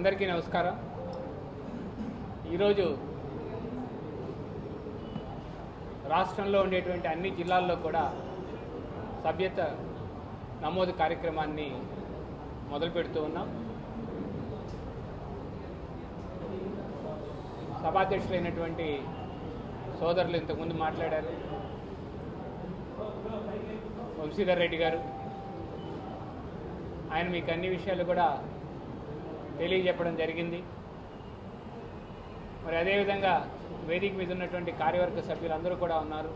అందరికీ నమస్కారం. ఈరోజు రాష్ట్రంలో ఉండేటువంటి అన్ని జిల్లాల్లో కూడా సభ్యత నమోదు కార్యక్రమాన్ని మొదలుపెడుతూ ఉన్నాం. సభాధ్యక్షులైనటువంటి సోదరులు ఇంతకుముందు మాట్లాడారు. వంశీధర్ రెడ్డి గారు, ఆయన మీకు అన్ని విషయాలు కూడా తెలియజెప్పడం జరిగింది. మరి అదేవిధంగా వేదిక మీద ఉన్నటువంటి కార్యవర్గ సభ్యులందరూ కూడా ఉన్నారు.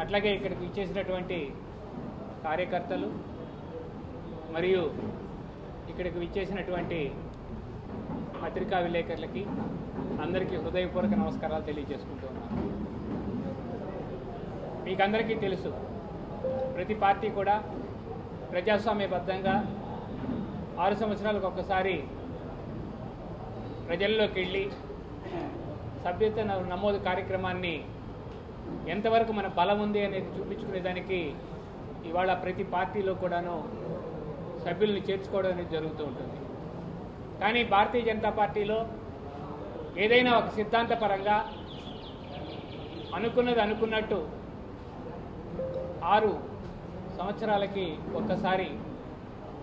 అట్లాగే ఇక్కడికి విచ్చేసినటువంటి కార్యకర్తలు మరియు ఇక్కడికి విచ్చేసినటువంటి పత్రికా విలేకరులకి అందరికీ హృదయపూర్వక నమస్కారాలు తెలియజేసుకుంటూ ఉన్నాను. మీకు అందరికీ తెలుసు, ప్రతి పార్టీ కూడా ప్రజాస్వామ్యబద్ధంగా 6 సంవత్సరాలకు ఒక్కసారి ప్రజల్లోకి వెళ్ళి సభ్యత నమోదు కార్యక్రమాన్ని ఎంతవరకు మన బలం ఉంది అనేది చూపించుకునేదానికి ఇవాళ ప్రతి పార్టీలో కూడాను సభ్యుల్ని చేర్చుకోవడం అనేది జరుగుతూ ఉంటుంది. కానీ భారతీయ జనతా పార్టీలో ఏదైనా ఒక సిద్ధాంతపరంగా అనుకున్నది అనుకున్నట్టు 6 సంవత్సరాలకి ఒక్కసారి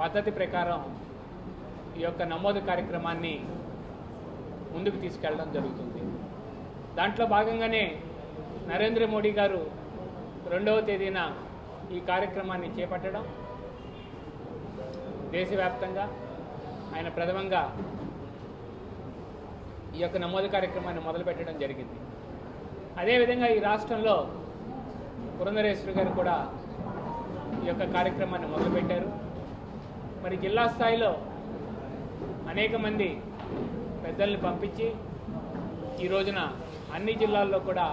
పద్ధతి ప్రకారం ఈ యొక్క నమోదు కార్యక్రమాన్ని ముందుకు తీసుకెళ్ళడం జరుగుతుంది. దాంట్లో భాగంగానే నరేంద్ర మోడీ గారు 2వ తేదీన ఈ కార్యక్రమాన్ని చేపట్టడం, దేశవ్యాప్తంగా ఆయన ప్రథమంగా ఈ యొక్క నమోదు కార్యక్రమాన్ని మొదలుపెట్టడం జరిగింది. అదేవిధంగా ఈ రాష్ట్రంలో పురంధరేశ్వరి గారు కూడా ఈ యొక్క కార్యక్రమాన్ని మొదలుపెట్టారు. మరి జిల్లా స్థాయిలో అనేక మంది పెద్దల్ని పంపించి ఈ రోజున అన్ని జిల్లాల్లో కూడా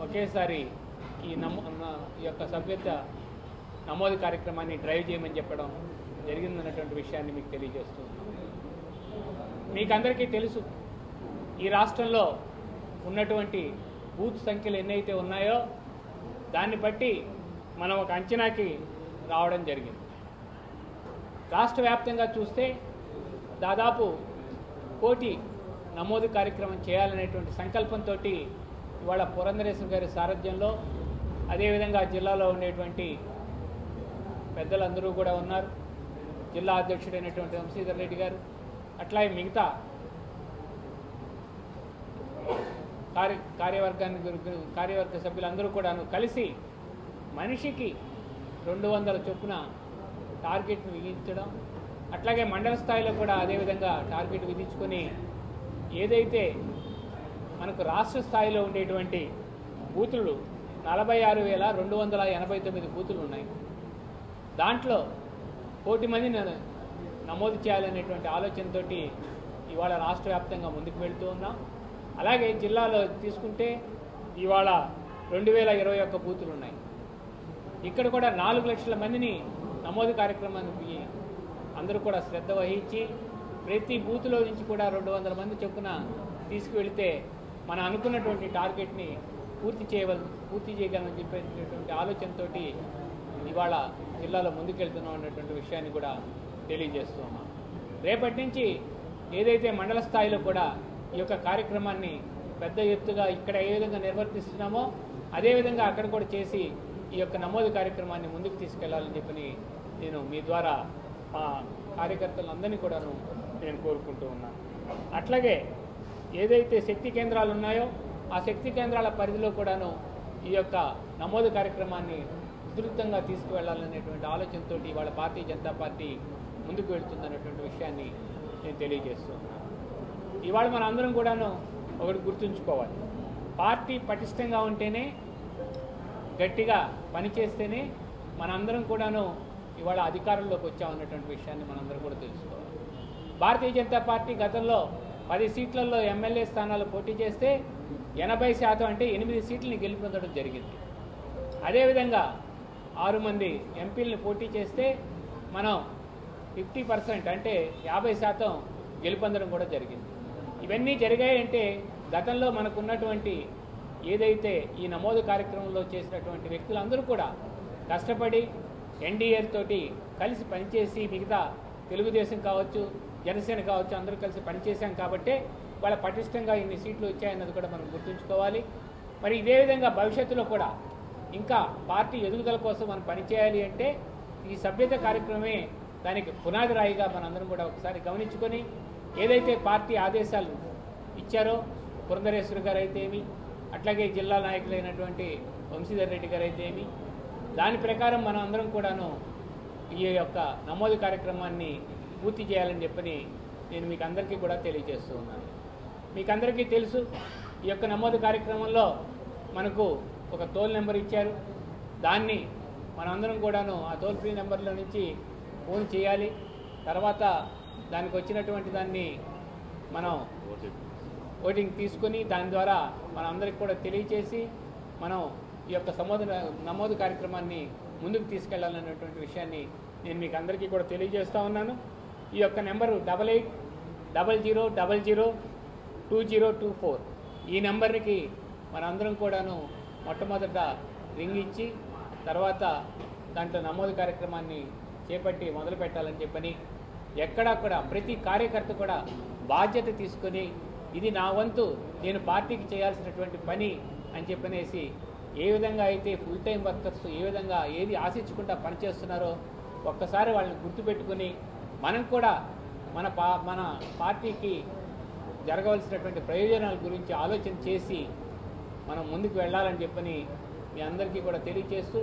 ఒకేసారి ఈ యొక్క సభ్యత నమోదు కార్యక్రమాన్ని డ్రైవ్ చేయమని చెప్పడం జరిగిందన్నటువంటి విషయాన్ని మీకు తెలియజేస్తూ ఉన్నాం. మీకు అందరికీ తెలుసు, ఈ రాష్ట్రంలో ఉన్నటువంటి బూత్ సంఖ్యలు ఎన్నైతే ఉన్నాయో దాన్ని బట్టి మనం ఒక అంచనాకి రావడం జరిగింది. రాష్ట్ర వ్యాప్తంగా చూస్తే దాదాపు 1 కోటి నమోదు కార్యక్రమం చేయాలనేటువంటి సంకల్పంతో ఇవాళ పురంధరేశ్వరి గారి సారథ్యంలో, అదేవిధంగా జిల్లాలో ఉండేటువంటి పెద్దలందరూ కూడా ఉన్నారు. జిల్లా అధ్యక్షుడైనటువంటి వంశీధర్ రెడ్డి గారు, అట్లాగే మిగతా కార్యవర్గ సభ్యులందరూ కూడా కలిసి మనిషికి 200 చొప్పున టార్గెట్ను విధించడం, అట్లాగే మండల స్థాయిలో కూడా అదేవిధంగా టార్గెట్ విధించుకొని ఏదైతే మనకు రాష్ట్ర స్థాయిలో ఉండేటువంటి బూతులు 46,289 బూతులు ఉన్నాయి. దాంట్లో 1 కోటి మందిని నమోదు చేయాలనేటువంటి ఆలోచనతో ఇవాళ రాష్ట్ర వ్యాప్తంగా ముందుకు వెళ్తూ ఉన్నాం. అలాగే జిల్లాలో తీసుకుంటే ఇవాళ 2021 బూతులు ఉన్నాయి. ఇక్కడ కూడా 4 లక్షల మందిని నమోదు కార్యక్రమానికి అందరూ కూడా శ్రద్ధ వహించి ప్రతి బూత్లో నుంచి కూడా 200 మంది చొప్పున తీసుకువెళితే మనం అనుకున్నటువంటి టార్గెట్ని పూర్తి చేయగలమని చెప్పేటువంటి ఆలోచనతో ఇవాళ జిల్లాలో ముందుకెళ్తున్నాం అన్నటువంటి విషయాన్ని కూడా తెలియజేస్తూ ఉన్నాం. రేపటి నుంచి ఏదైతే మండల స్థాయిలో కూడా ఈ యొక్క కార్యక్రమాన్ని పెద్ద ఎత్తుగా ఇక్కడ ఏ విధంగా నిర్వర్తిస్తున్నామో అదేవిధంగా అక్కడ కూడా చేసి ఈ యొక్క నమోదు కార్యక్రమాన్ని ముందుకు తీసుకెళ్లాలని చెప్పి నేను మీ ద్వారా మా కార్యకర్తలందరినీ కూడాను నేను కోరుకుంటూ ఉన్నాను. అట్లాగే ఏదైతే శక్తి కేంద్రాలు ఉన్నాయో ఆ శక్తి కేంద్రాల పరిధిలో కూడాను ఈ యొక్క నమోదు కార్యక్రమాన్ని విస్తృతంగా తీసుకువెళ్లాలనేటువంటి ఆలోచనతో ఇవాళ భారతీయ జనతా పార్టీ ముందుకు వెళ్తుందనేటువంటి విషయాన్ని నేను తెలియజేస్తూ ఉన్నాను. ఇవాళ మన అందరం కూడాను ఒకటి గుర్తుంచుకోవాలి, పార్టీ పటిష్టంగా ఉంటేనే, గట్టిగా పనిచేస్తేనే మనందరం కూడాను ఇవాళ అధికారంలోకి వచ్చామన్నటువంటి విషయాన్ని మనందరం కూడా తెలుసుకోవాలి. భారతీయ జనతా పార్టీ గతంలో 10 సీట్లలో ఎమ్మెల్యే స్థానాలు పోటీ చేస్తే 80% అంటే 8 సీట్లని గెలుపొందడం జరిగింది. అదేవిధంగా 6 మంది ఎంపీలను పోటీ చేస్తే మనం 50% అంటే 50% గెలుపొందడం కూడా జరిగింది. ఇవన్నీ జరిగాయంటే గతంలో మనకున్నటువంటి ఏదైతే ఈ నమోదు కార్యక్రమంలో చేసినటువంటి వ్యక్తులందరూ కూడా కష్టపడి ఎన్డీఏ తోటి కలిసి పనిచేసి మిగతా తెలుగుదేశం కావచ్చు, జనసేన కావచ్చు అందరూ కలిసి పనిచేశాం కాబట్టే వాళ్ళ పటిష్టంగా ఇన్ని సీట్లు వచ్చాయన్నది కూడా మనం గుర్తుంచుకోవాలి. మరి ఇదే విధంగా భవిష్యత్తులో కూడా ఇంకా పార్టీ ఎదుగుదల కోసం మనం పనిచేయాలి అంటే ఈ సభ్యత కార్యక్రమమే దానికి పునాది రాయిగా మనందరం కూడా ఒకసారి గమనించుకొని ఏదైతే పార్టీ ఆదేశాలు ఇచ్చారో పురంధరేశ్వరి గారు అయితే ఏమి, అట్లాగే జిల్లా నాయకులైనటువంటి వంశీధర్ రెడ్డి గారు అయితే ఏమి, దాని ప్రకారం మనం అందరం కూడాను ఈ యొక్క నమోదు కార్యక్రమాన్ని పూర్తి చేయాలని చెప్పని నేను మీకు అందరికీ కూడా తెలియజేస్తూ ఉన్నాను. మీకు అందరికీ తెలుసు ఈ యొక్క నమోదు కార్యక్రమంలో మనకు ఒక టోల్ నెంబర్ ఇచ్చారు. దాన్ని మనందరం కూడాను ఆ టోల్ ఫ్రీ నెంబర్లో నుంచి ఫోన్ చేయాలి. తర్వాత దానికి వచ్చినటువంటి దాన్ని మనం ఓటింగ్ తీసుకొని దాని ద్వారా మనందరికి కూడా తెలియచేసి మనం ఈ యొక్క నమోదు కార్యక్రమాన్ని ముందుకు తీసుకెళ్లాలనేటువంటి విషయాన్ని నేను మీకు అందరికీ కూడా తెలియజేస్తూ ఉన్నాను. ఈ యొక్క నెంబరు 8800002024 ఈ నెంబర్కి మనందరం కూడాను మొట్టమొదట రింగ్ ఇచ్చి తర్వాత దాంట్లో నమోదు కార్యక్రమాన్ని చేపట్టి మొదలు పెట్టాలని చెప్పని ఎక్కడా కూడా ప్రతి కార్యకర్త కూడా బాధ్యత తీసుకొని ఇది నా వంతు నేను పార్టీకి చేయాల్సినటువంటి పని అని చెప్పనేసి ఏ విధంగా అయితే ఫుల్ టైం వర్కర్స్ ఏ విధంగా ఏది ఆశించకుండా పనిచేస్తున్నారో ఒక్కసారి వాళ్ళని గుర్తుపెట్టుకుని మనం కూడా మన పార్టీకి జరగవలసినటువంటి ప్రయోజనాల గురించి ఆలోచన చేసి మనం ముందుకు వెళ్ళాలని చెప్పని మీ అందరికీ కూడా తెలియజేస్తూ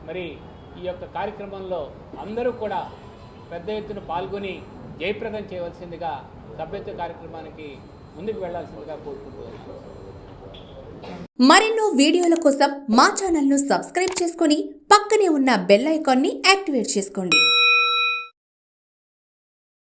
మరి ఈ యొక్క కార్యక్రమంలో అందరూ కూడా పెద్ద ఎత్తున పాల్గొని జయప్రదం చేయవలసిందిగా సభ్యత్వ కార్యక్రమానికి ముందుకు వెళ్లాల్సిందిగా కోరుకుంటున్నాను. మరెన్నో వీడియోల కోసం మా ఛానల్ను సబ్స్క్రైబ్ చేసుకొని పక్కనే ఉన్న బెల్ ఐకాన్ని యాక్టివేట్ చేసుకోండి.